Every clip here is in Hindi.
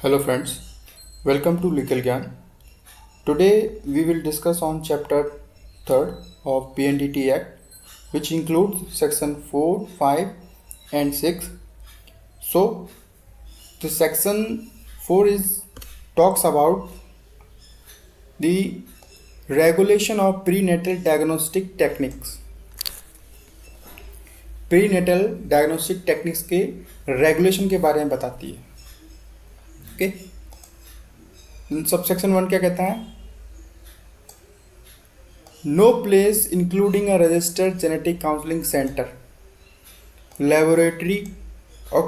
Hello friends, welcome to Legal Gyan. Today we will discuss on chapter 3rd of PNDT Act, which includes section 4, 5 and 6. So the section 4 is talks about the regulation of prenatal diagnostic techniques. Prenatal diagnostic techniques के रेगुलेशन के बारे में बताती है. ओके, सबसेक्शन 1 क्या कहता है? No place including a registered genetic counselling centre, laboratory और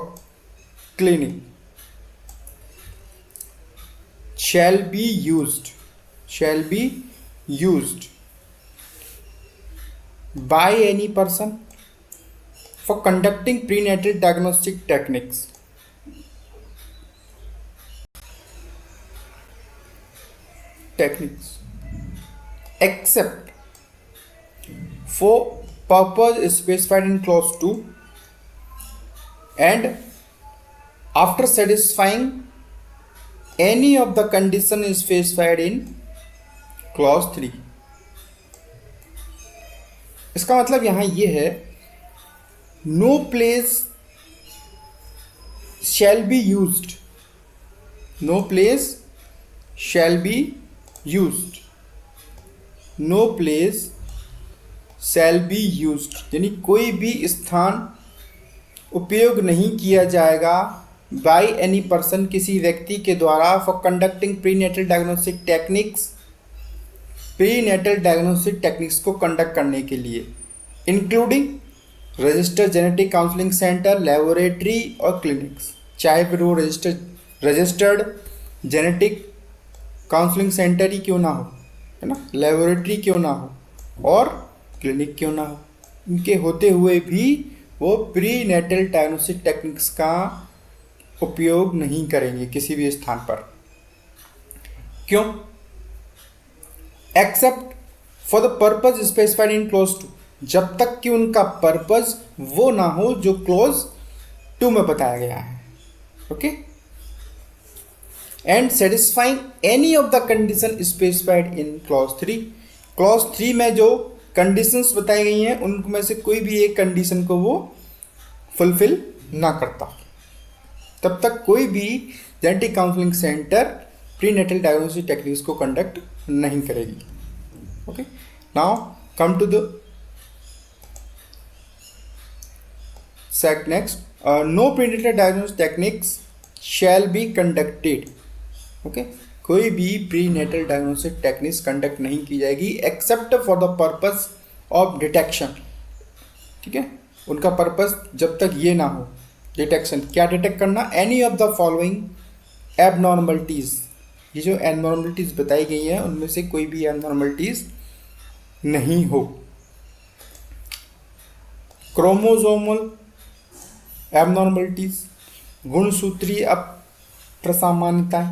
clinic shall be used by any person for conducting prenatal diagnostic techniques except for purpose specified in clause 2 and after satisfying any of the condition is specified in clause 3. इसका मतलब यहां ये है, no place shall be used, no place shall be used, no place shall be used, यानी कोई भी स्थान उपयोग नहीं किया जाएगा बाय एनी पर्सन, किसी व्यक्ति के द्वारा, for conducting prenatal diagnostic techniques, prenatal diagnostic techniques को कंडक्ट करने के लिए, including registered genetic counselling centre, laboratory और क्लिनिक्स. चाहे फिर वो रजिस्टर्ड जेनेटिक काउंसलिंग सेंटर ही क्यों ना हो, है ना, लेबोरेटरी क्यों ना हो और क्लिनिक क्यों ना हो, इनके होते हुए भी वो प्रीनेटल डायग्नोस्टिक टेक्निक्स का उपयोग नहीं करेंगे किसी भी स्थान पर. क्यों? Accept for the purpose specified in close 2, जब तक कि उनका पर्पज वो ना हो जो क्लोज 2 में बताया गया है. Okay, and satisfying any of the condition specified in clause 3. Clause 3 में जो कंडीशंस बताई गई हैं उनमें से कोई भी एक कंडीशन को वो फुलफिल ना करता, तब तक कोई भी genetic counselling centre prenatal diagnostic techniques को कंडक्ट नहीं करेगी. Okay, now come to the next. No prenatal diagnostic techniques shall be conducted. Okay, कोई भी प्रीनेटल डायग्नोस्टिक टेक्निक्स कंडक्ट नहीं की जाएगी except for the purpose of detection. ठीक है, उनका पर्पस जब तक ये ना हो, डिटेक्शन, क्या डिटेक्ट करना? Any of the following abnormalities, ये जो एबनॉर्मलिटीज बताई गई हैं उनमें से कोई भी एबनॉर्मलिटीज नहीं हो. क्रोमोसोमल एबनॉर्मलिटीज, गुणसूत्रीय अप्रसामान्यताएं,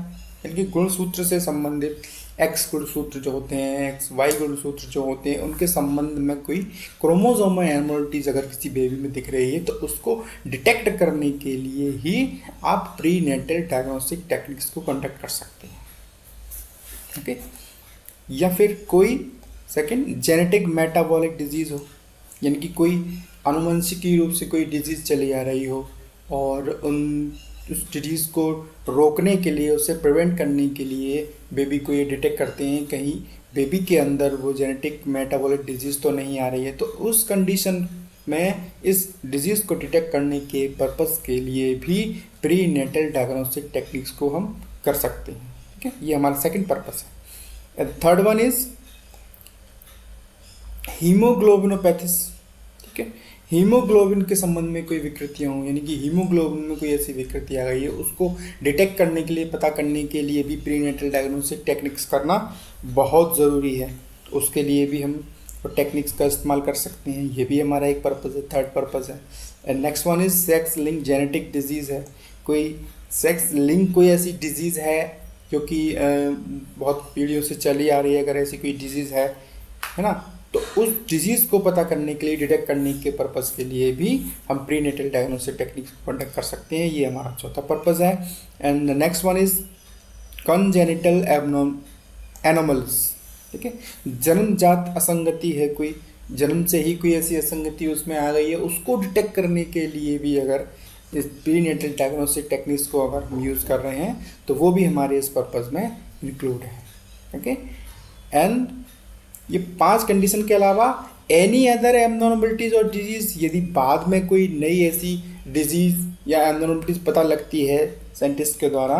यानी कि गुणसूत्र से संबंधित एक्स गुणसूत्र जो होते हैं, एक्स वाई गुणसूत्र जो होते हैं, उनके संबंध में कोई क्रोमोसोमल एबनॉर्मलिटीज अगर किसी बेबी में दिख रही है तो उसको डिटेक्ट करने के लिए ही आप प्रीनेटल डायग्नोस्टिक टेक्निक्स को कंडक्ट कर सकते हैं. ओके, या फिर कोई सेकंड जेनेटिक मेटाबॉलिक डिजीज हो, यानी कि कोई आनुवंशिकी रूप से कोई डिजीज चली आ रही हो और उस डिजीज़ को रोकने के लिए, उससे प्रिवेंट करने के लिए बेबी को ये डिटेक्ट करते हैं कहीं बेबी के अंदर वो जेनेटिक मेटाबॉलिक डिजीज़ तो नहीं आ रही है, तो उस कंडीशन में इस डिजीज़ को डिटेक्ट करने के पर्पस के लिए भी प्रीनेटल डायग्नोस्टिक टेक्निक्स को हम कर सकते हैं. ठीक है, ये हमारा सेकंड पर्पस है. Third one is haemoglobinopathies. ठीक है, हीमोग्लोबिन के संबंध में कोई विकृतियाँ हों, यानी कि हीमोग्लोबिन में कोई ऐसी विकृति आ गई है, उसको डिटेक्ट करने के लिए, पता करने के लिए भी प्रीनेटल डायग्नोस्टिक टेक्निक्स करना बहुत ज़रूरी है. उसके लिए भी हम टेक्निक्स का इस्तेमाल कर सकते हैं. ये भी हमारा एक पर्पज़ है, थर्ड पर्पज़ है. And next one is sex link genetic disease है. कोई सेक्स लिंक कोई ऐसी डिजीज़ है जो कि बहुत पीढ़ियों से चली आ रही है, अगर ऐसी कोई डिजीज़ है ना, तो उस डिजीज़ को पता करने के लिए, डिटेक्ट करने के पर्पज़ के लिए भी हम प्रीनेटल डायग्नोस्टिक टेक्निक कंडक्ट कर सकते हैं। ये हमारा चौथा पर्पज़ है। And the next one is congenital anomalies. ठीक है, जन्मजात असंगति है, कोई जन्म से ही कोई ऐसी असंगति उसमें आ गई है, उसको डिटेक्ट करने के लिए भी अगर इस प्रीनेटल डायग्नोस्टिक टेक्निक्स को अगर हम यूज़ कर रहे हैं तो वो भी हमारे इस पर्पज़ में इंक्लूड है। ओके, एंड ये 5 कंडीशन के अलावा एनी अदर एबनॉर्मलिटीज़ और डिजीज़, यदि बाद में कोई नई ऐसी डिजीज़ या एबनॉर्मलिटीज़ पता लगती है साइंटिस्ट के द्वारा,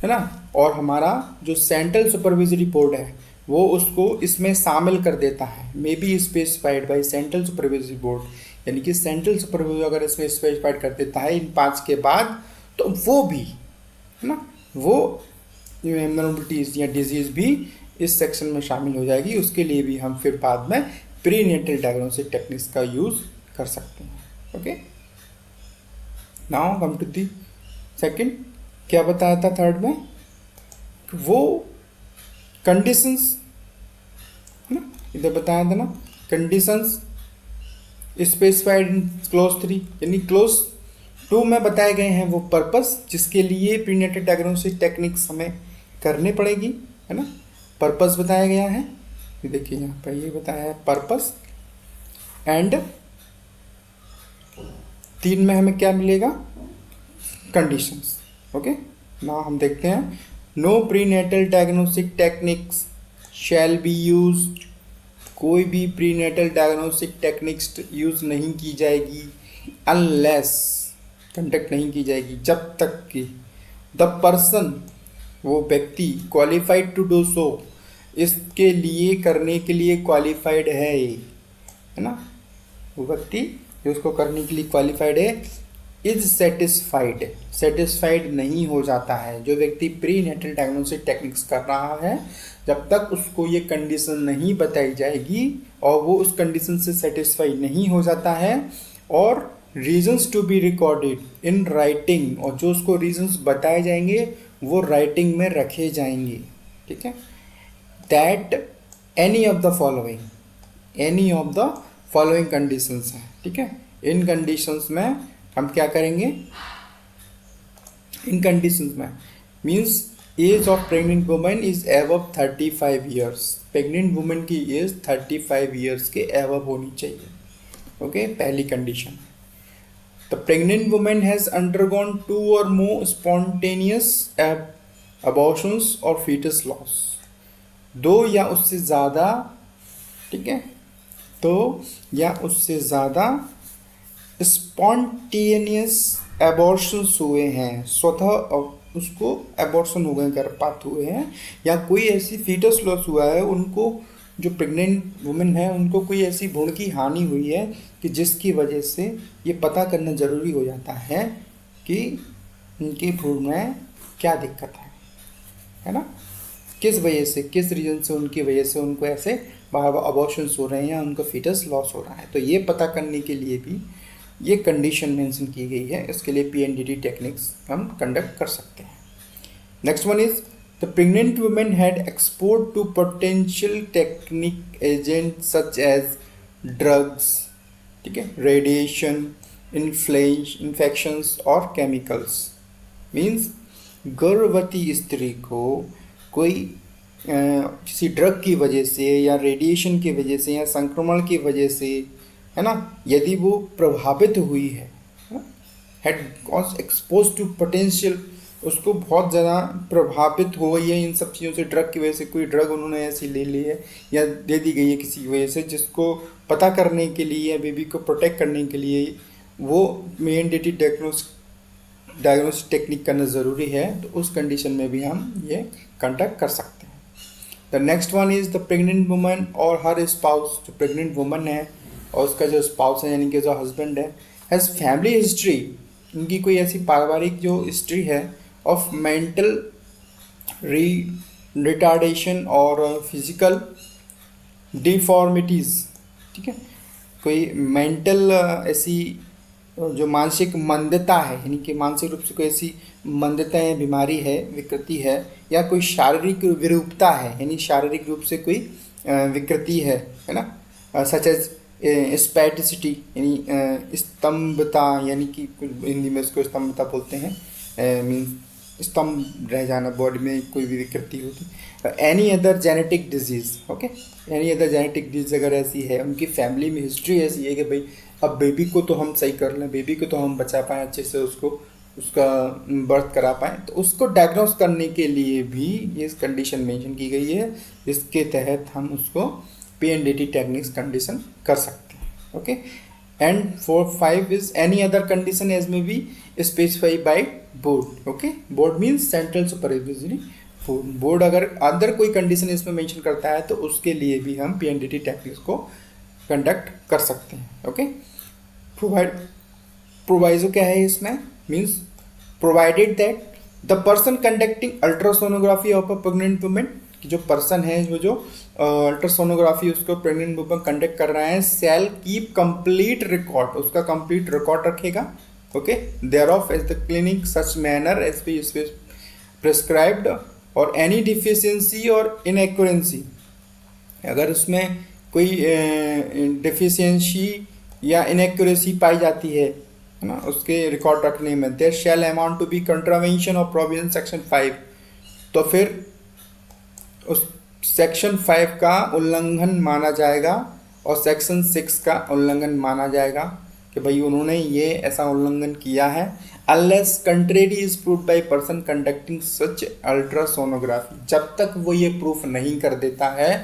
है ना, और हमारा जो सेंट्रल सुपरविजरी बोर्ड है वो उसको इसमें शामिल कर देता है, may be specified by central supervisory board, यानी कि सेंट्रल सुपरविजर अगर इसमें स्पेसिफाइड कर देता है इन 5 के बाद, तो वो भी, है ना, वो एबनॉर्मलिटीज़ या डिजीज़ भी इस सेक्शन में शामिल हो जाएगी। उसके लिए भी हम फिर बाद में प्रीनेटल डायग्नोस्टिक टेक्निक्स का यूज़ कर सकते हैं। Okay, now come to the second. क्या बताया था थर्ड में? वो कंडीशंस, है ना, इधर बताया था ना, कंडीशंस स्पेसिफाइड इन क्लोज 3, यानी क्लोज 2 में बताए गए हैं वो पर्पस जिसके लिए प्रीनेटल डायग्नोस्टिक टेक्निक्स हमें करनी पड़ेगी, है ना, पर्पस बताया गया है। ये देखिए यहाँ पर ये बताया है पर्पस, एंड 3 में हमें क्या मिलेगा? कंडीशंस। ओके, नाउ हम देखते हैं। No prenatal diagnostic techniques shall be used, कोई भी प्रीनेटल डायग्नोस्टिक टेक्निक्स यूज़ नहीं की जाएगी अनलेस, कंडक्ट नहीं की जाएगी जब तक कि द पर्सन, वो व्यक्ति, क्वालिफाइड टू डू सो, इसके लिए करने के लिए क्वालिफाइड है ना, वो व्यक्ति जो उसको करने के लिए क्वालिफाइड है, इज सेटिस्फाइड, सेटिस्फाइड नहीं हो जाता है। जो व्यक्ति प्री नेटल डायग्नोस्टिक टेक्निक्स कर रहा है, जब तक उसको ये कंडीशन नहीं बताई जाएगी और वो उस कंडीशन से सेटिस्फाई नहीं हो जाता है, और reasons to be recorded in writing, और जो उसको रीजंस बताए जाएंगे वो राइटिंग में रखे जाएंगे। ठीक है, that any of the following, any of the following conditions हैं। ठीक है, इन कंडीशंस में हम क्या करेंगे? इन कंडीशंस में means age of pregnant women is above 35 years, pregnant women की एज 35 ईयर्स के एबव होनी चाहिए। ओके, पहली condition. The pregnant women has undergone 2 or more spontaneous abortions or foetus loss, 2 या उससे ज़्यादा, ठीक है, 2 या उससे ज़्यादा स्पॉन्टेनियस एबॉर्शंस हुए हैं, स्वतः उसको एबॉर्शन हो गए, गर्भपात हुए हैं, या कोई ऐसी फीटस लॉस हुआ है, उनको, जो प्रेग्नेंट वुमेन है उनको कोई ऐसी भ्रूण की हानि हुई है कि जिसकी वजह से ये पता करना ज़रूरी हो जाता है कि उनके भ्रूण में क्या दिक्कत है ना, किस वजह से, किस रीज़न से, उनकी वजह से उनको ऐसे बार बार अबॉर्शंस हो रहे हैं या उनका फीटस लॉस हो रहा है। तो ये पता करने के लिए भी ये कंडीशन मेंशन की गई है, इसके लिए PNDT टेक्निक्स हम कंडक्ट कर सकते हैं। Next one is the pregnant women had export to potential technique agent such as drugs, ठीक है, radiation, infections or chemicals. Means गर्भवती स्त्री को कोई किसी ड्रग की वजह से या रेडिएशन की वजह से या संक्रमण की वजह से, है ना, यदि वो प्रभावित हुई है, had got expose to potential, उसको बहुत ज़्यादा प्रभावित हो गई है इन सब चीज़ों से, ड्रग की वजह से, कोई ड्रग उन्होंने ऐसी ले ली है या दे दी गई है किसी वजह से, जिसको पता करने के लिए या बेबी को प्रोटेक्ट करने के लिए वो PNDT डायग्नोस्टिक टेक्निक करना ज़रूरी है, तो उस कंडीशन में भी हम ये कंडक्ट कर सकते हैं। The next one is the pregnant woman और हर स्पाउस, जो प्रेग्नेंट वुमन है और उसका जो स्पाउस है यानी कि जो हस्बैंड है, हैज़ फैमिली हिस्ट्री, उनकी कोई ऐसी पारिवारिक जो हिस्ट्री है ऑफ मेंटल रिटार्डेशन और फिजिकल डिफॉर्मिटीज़, ठीक है, कोई मेंटल ऐसी जो मानसिक मंदता है, यानी कि मानसिक रूप से कोई ऐसी मंदता है, बीमारी है, विकृति है, या कोई शारीरिक विरूपता है, यानी शारीरिक रूप से कोई विकृति है ना, सच एज स्पैटिसिटी यानी स्तंभता, यानी कि हिंदी में इसको स्तंभता बोलते हैं, मीन्स स्तंभ रह जाना, बॉडी में कोई भी विकृति होती। Any other genetic disease, okay, any other genetic disease अगर ऐसी है, उनकी फैमिली में हिस्ट्री ऐसी है कि भाई अब बेबी को तो हम सही कर लें, बेबी को तो हम बचा पाएँ अच्छे से, उसको उसका बर्थ करा पाएँ, तो उसको डायग्नोस करने के लिए भी ये कंडीशन मेंशन की गई है, जिसके तहत हम उसको PNDT टेक्निक्स कंडीशन कर सकते हैं। Okay, and 4-5 is any other condition as में be specify by board. Okay, board means central supervisory board अगर अंदर कोई कंडीशन इसमें मेंशन करता है तो उसके लिए भी हम PNDT टेक्निक्स को कंडक्ट कर सकते हैं। ओके, प्रोवाइजो क्या है इसमें, means provided that the person conducting ultrasonography of a pregnant women, कि जो पर्सन है वो जो अल्ट्रासोनोग्राफी उसको प्रेग्नेंट वुमेन कंडक्ट कर रहा है, सेल कीप कंप्लीट रिकॉर्ड, उसका कंप्लीट रिकॉर्ड रखेगा। Okay, thereof as the clinic such manner as be prescribed, और एनी डिफिशियंसी और इनएक्यूरेंसी, अगर उसमें कोई डिफिशियंसी या इनएक्यूरेसी पाई जाती है ना उसके रिकॉर्ड रखने में, there shall amount to be contravention of provision section 5, तो फिर उस सेक्शन 5 का उल्लंघन माना जाएगा और सेक्शन 6 का उल्लंघन माना जाएगा कि भाई उन्होंने ये ऐसा उल्लंघन किया है, unless contrary is proved by person conducting such ultrasonography, जब तक वो ये प्रूफ नहीं कर देता है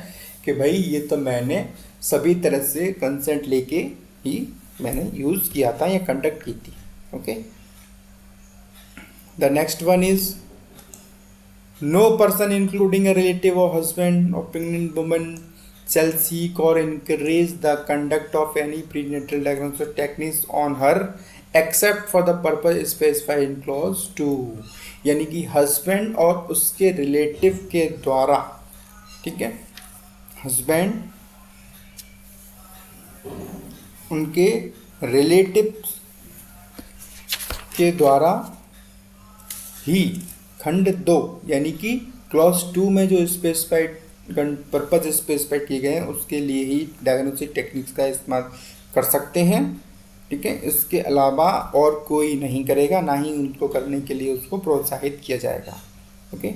कि भाई ये तो मैंने सभी तरह से कंसेंट लेके ही मैंने यूज़ किया था या कंडक्ट की थी। Okay, the next one is no person including a relative or husband or pregnant woman shall seek or encourage the conduct of any prenatal diagnostic techniques on her except for the purpose specified in clause 2, यानी कि हस्बैंड और उसके रिलेटिव के द्वारा, ठीक है, हस्बैंड उनके रिलेटिव के द्वारा ही खंड 2 यानी कि क्लॉज 2 में जो स्पेसिफाइड पर्पज स्पेसिफाइड किए गए हैं उसके लिए ही डायग्नोस्टिक टेक्निक्स का इस्तेमाल कर सकते हैं। ठीक है, इसके अलावा और कोई नहीं करेगा, ना ही उनको करने के लिए उसको प्रोत्साहित किया जाएगा। Okay,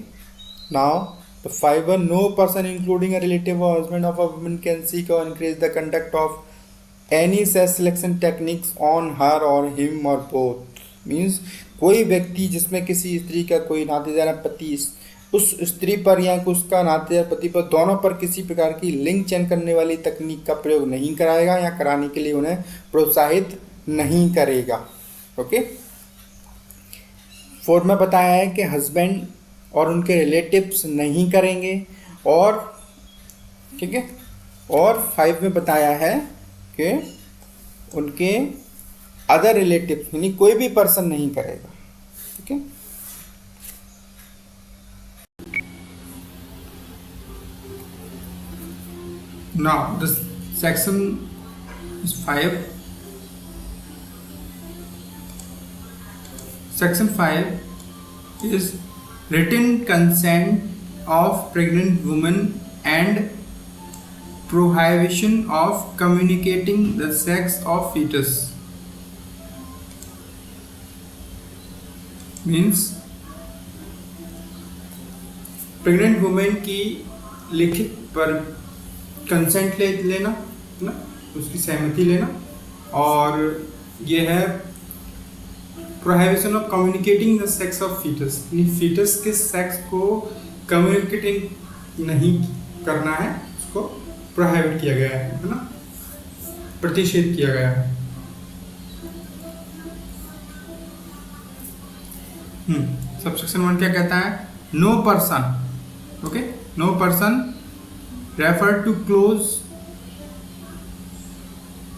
now the 5 no person including a relative or husband of a woman can seek or increase the conduct of any sex selection techniques on her or him और बोथ, मीन्स कोई व्यक्ति जिसमें किसी स्त्री का कोई नातेदार पति उस स्त्री पर या उसका नातेदार पति पर, दोनों पर किसी प्रकार की लिंग चयन करने वाली तकनीक का प्रयोग नहीं कराएगा या कराने के लिए उन्हें प्रोत्साहित नहीं करेगा। ओके, 4 में बताया है कि हस्बैंड और उनके रिलेटिव्स नहीं करेंगे, और ठीक है, और 5 में बताया है कि उनके अदर रिलेटिव्स यानी कोई भी पर्सन नहीं करेगा। ठीक है, now this section is 5. Section 5 is written consent of pregnant women and prohibition of communicating the sex of fetus, means pregnant women की लिखित पर कंसेंट लेना ना, उसकी सहमति लेना, और ये है prohibition of communicating the sex of foetus, foetus के सेक्स को कम्युनिकेटिंग नहीं करना है, उसको प्रोहिबिट किया गया है ना, प्रतिषेध किया गया है। सबसेक्शन 1 क्या कहता है, no person, okay, no person refer to clause,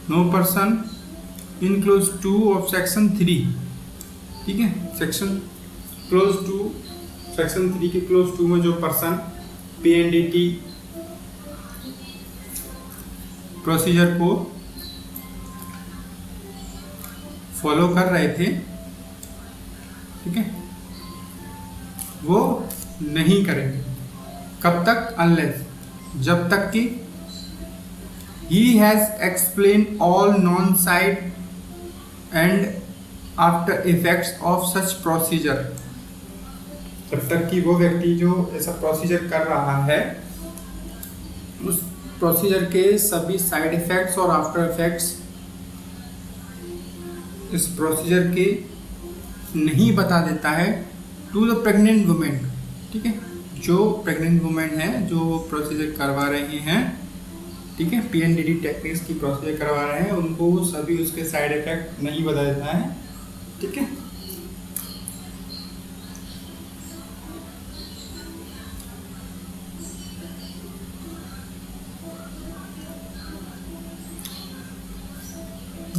no person in clause 2 of section 3, ठीक है, सेक्शन क्लोज 2 सेक्शन 3 के क्लोज 2 में जो पर्सन PNDT प्रोसीजर को फॉलो कर रहे थे, ठीक है, वो नहीं करेंगे। कब तक, अनलेस, जब तक कि he has explain all non side and after effects of such procedure. जब तक कि वो व्यक्ति जो ऐसा प्रोसीजर कर रहा है उस प्रोसीजर के सभी साइड इफेक्ट्स और आफ्टर इफेक्ट्स इस प्रोसीजर के नहीं बता देता है टू द प्रेग्नेंट वुमेन। ठीक है, जो प्रेग्नेंट वुमेन है जो प्रोसीजर करवा रहे हैं, ठीक है, PNDT टेक्निक्स की प्रोसीजर करवा रहे हैं, उनको सभी उसके साइड इफेक्ट नहीं बता देता है। ठीक है,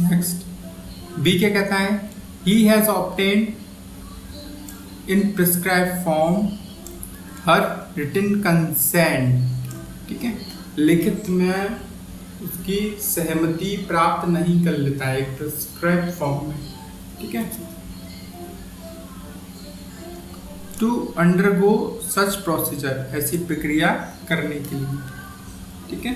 नेक्स्ट बी क्या कहता है, he has obtained in prescribe form her written consent. ठीक है, लिखित में उसकी सहमति प्राप्त नहीं कर लेता है एक प्रिस्क्राइब फॉर्म में। ठीक है, टू अंडरगो सच प्रोसीजर, ऐसी प्रक्रिया करने के लिए। ठीक है,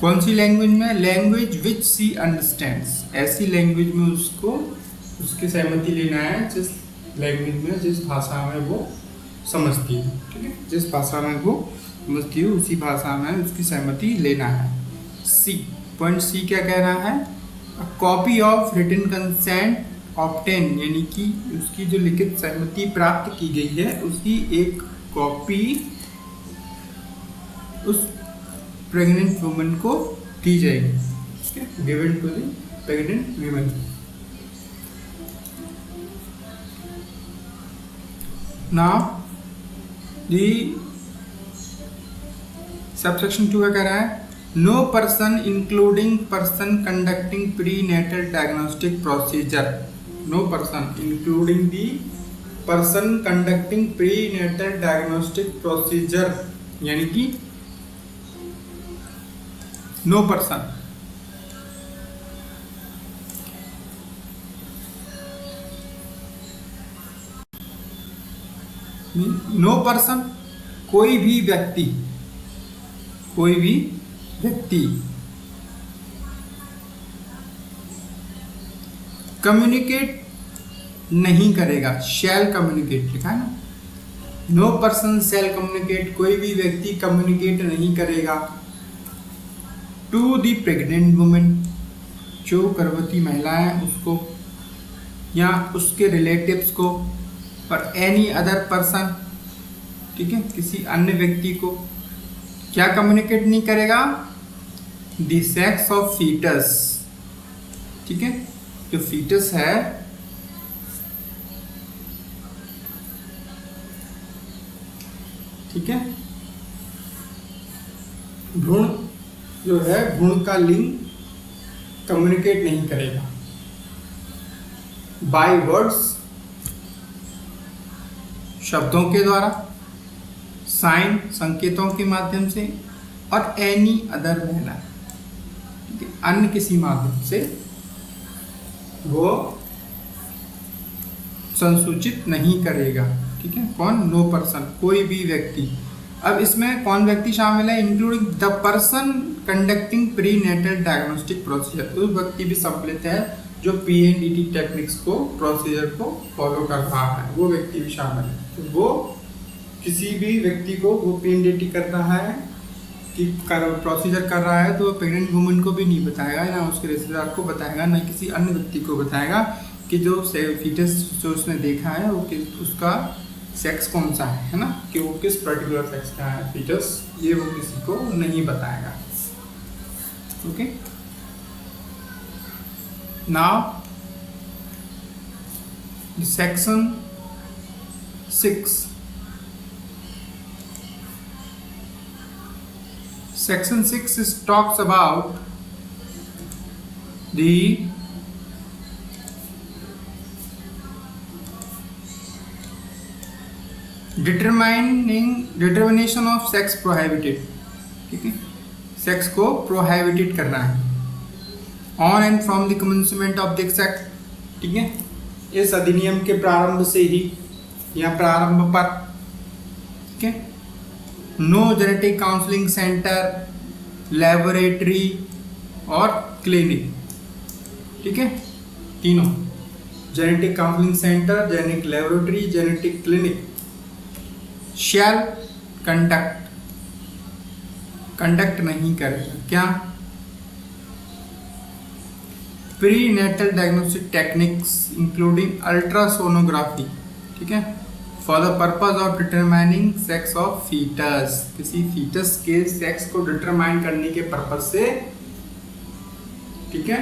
कौन सी लैंग्वेज में, लैंग्वेज विच सी अंडरस्टैंड्स, ऐसी लैंग्वेज में उसको उसकी सहमति लेना है जिस लैंग्वेज में, जिस भाषा में वो समझती है। ठीक है, जिस भाषा में वो समझती है उसी भाषा में उसकी सहमति लेना है। सी, पॉइंट सी क्या कह रहा है, copy of written consent obtain, यानी कि उसकी जो लिखित सहमति प्राप्त की गई है उसकी एक कॉपी उस प्रेग्नेंट वुमन को दी जाएगी। ठीक है, given to the pregnant woman. Now the subsection 2 क्या कह रहा है, no person including person conducting prenatal diagnostic procedure, no person including the person conducting prenatal diagnostic procedure, यानी कि नो पर्सन, नो पर्सन कोई भी व्यक्ति, कोई भी व्यक्ति कम्युनिकेट नहीं करेगा, शैल कम्युनिकेट लिखा है ना, नो पर्सन शैल कम्युनिकेट, कोई भी व्यक्ति कम्युनिकेट नहीं करेगा टू दी प्रेग्नेंट वुमेन, जो गर्भवती महिला है उसको या उसके रिलेटिव्स को, और एनी अदर पर्सन, ठीक है, किसी अन्य व्यक्ति को क्या कम्युनिकेट नहीं करेगा, द सेक्स ऑफ फीटस। ठीक है, जो फीटस है ठीक है, भ्रूण जो है, भ्रूण का लिंग कम्युनिकेट नहीं करेगा बाय वर्ड्स, शब्दों के द्वारा, साइन संकेतों के माध्यम से, और एनी अदर मैनर, ठीक है, अन्य किसी माध्यम से वो संसूचित नहीं करेगा। ठीक है, कौन, नो पर्सन, कोई भी व्यक्ति। अब इसमें कौन व्यक्ति शामिल है, including the person conducting prenatal diagnostic procedure, उस व्यक्ति भी सम्मिलित है जो PNDT टेक्निक्स को, प्रोसीजर को फॉलो कर रहा है, वो व्यक्ति भी शामिल है। तो वो किसी भी व्यक्ति को वो PNDT कर रहा है कि प्रोसीजर कर रहा है, तो प्रेग्नेंट वुमन को भी नहीं बताएगा, ना उसके रिश्तेदार को बताएगा, ना किसी अन्य व्यक्ति को बताएगा कि जो फीटस जो उसने देखा है वो उसका सेक्स कौन सा है ना, कि वो किस पर्टिकुलर सेक्स का है फीटस, ये वो किसी को नहीं बताएगा। Okay, now section 6, section 6 is talks about the determination of sex prohibited। ठीक है, सेक्स को प्रोहाइबिटेड करना है on and from the commencement of this act. ठीक है, इस अधिनियम के प्रारंभ से ही या प्रारंभ पर, ठीक है, no genetic counselling centre, laboratory और क्लिनिक। ठीक है, तीनों, genetic counselling centre, genetic laboratory, genetic clinic shall conduct नहीं करेगा। क्या? Prenatal diagnostic techniques including ultrasonography, ठीक है, for the purpose of determining sex of foetus, किसी फीटस के सेक्स को डिटरमाइन करने के पर्पज से, ठीक है,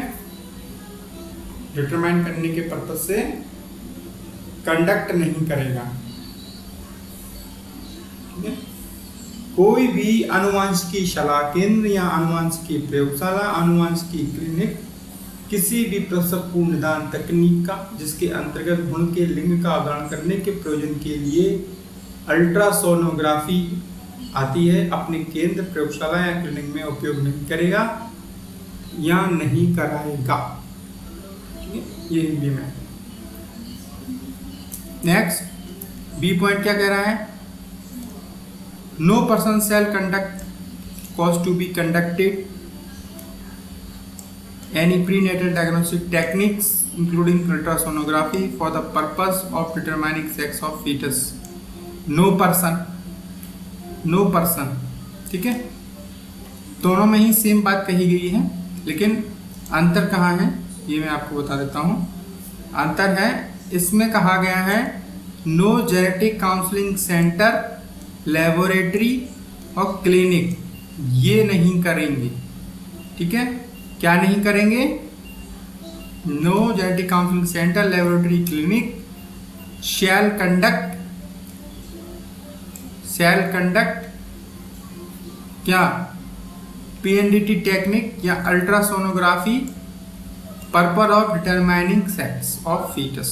डिटरमाइन करने के पर्पज से कंडक्ट नहीं करेगा। ठीक है, कोई भी आनुवांशिकी शाला केंद्र या आनुवांशिकी प्रयोगशाला, आनुवांशिकी क्लिनिक किसी भी प्रसव पूर्ण निदान तकनीक का जिसके अंतर्गत भ्रूण के लिंग का अवधारण करने के प्रयोजन के लिए अल्ट्रासोनोग्राफी आती है, अपने केंद्र, प्रयोगशाला या क्लिनिक में उपयोग नहीं करेगा या नहीं कराएगा। ठीक है, ये हिंदी में। नेक्स्ट बी पॉइंट क्या कह रहा है? No person shall conduct cause to be conducted any prenatal diagnostic techniques including ultrasonography for the purpose of determining sex of fetus. No person, ठीक है, दोनों में ही सेम बात कही गई है, लेकिन अंतर कहाँ है ये मैं आपको बता देता हूँ। अंतर है, इसमें कहा गया है no genetic counselling centre, laboratory और क्लिनिक ये नहीं करेंगे। ठीक है, क्या नहीं करेंगे? No genetic counselling centre, laboratory, clinic shall conduct क्या? पीएनडीटी टेक्निक या ultrasonography purpose of determining sex of foetus.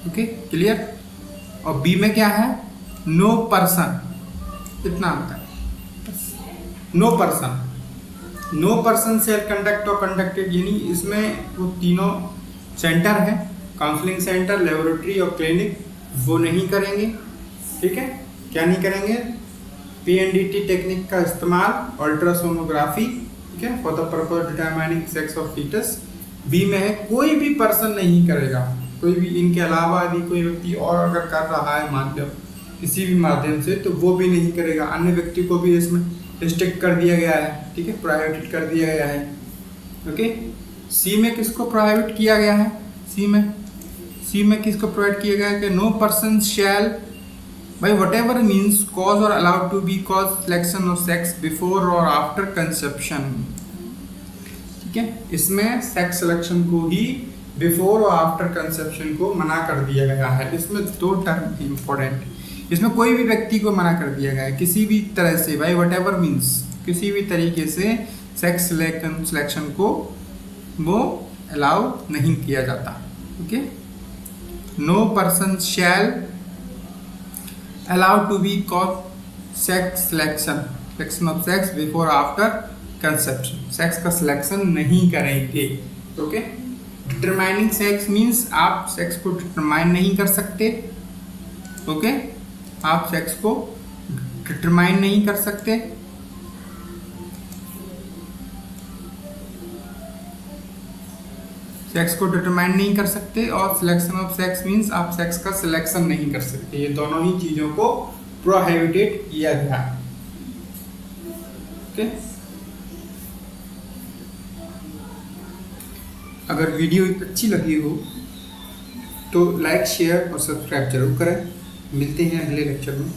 Okay, clear. और बी में क्या है? नो पर्सन, इतना आता है, no person shall conduct or conducted, यानी इसमें वो तीनों सेंटर है, काउंसलिंग सेंटर, लेबोरेटरी और क्लिनिक, वो नहीं करेंगे। ठीक है, क्या नहीं करेंगे? पीएनडीटी टेक्निक का इस्तेमाल, अल्ट्रासोनोग्राफी, ठीक है, for the purpose of determining sex of foetus. B में है कोई भी पर्सन नहीं करेगा, कोई भी, इनके अलावा यदि कोई व्यक्ति और अगर कर रहा है माध्यम, किसी भी माध्यम से, तो वो भी नहीं करेगा। अन्य व्यक्ति को भी इसमें रिस्ट्रिक्ट कर दिया गया है, ठीक है, प्रोहिबिटेड कर दिया गया है। ओके, सी में किसको प्रोहिबिट किया गया है? सी में किसको प्रोवाइड किया गया है कि no person shall by whatever means cause or allowed to be cause selection of sex before or after conception। ठीक है, इसमें सेक्स सिलेक्शन को ही बिफोर और आफ्टर कंसेप्शन को मना कर दिया गया है। इसमें दो टर्म इंपॉर्टेंट, इसमें कोई भी व्यक्ति को मना कर दिया गया है किसी भी तरह से, बाय व्हाटएवर मींस, किसी भी तरीके से सेक्स सिलेक्शन को वो अलाउ नहीं किया जाता। Okay, no person shall allowed to be cause sex selection of sex before after conception, sex का सिलेक्शन नहीं करेंगे। ओके, डिटरमाइनिंग सेक्स मीन्स आप सेक्स को डिटरमाइन नहीं कर सकते। ओके, आप सेक्स को डिटरमाइन नहीं कर सकते। सेक्स को डिटरमाइन नहीं कर सकते, और सिलेक्शन ऑफ सेक्स मींस आप सेक्स का सिलेक्शन नहीं कर सकते। ये दोनों ही चीजों को प्रोहिबिटेड किया गया। ओके, अगर वीडियो अच्छी लगी हो तो लाइक, शेयर और सब्सक्राइब जरूर करें। मिलते हैं अगले लेक्चर में।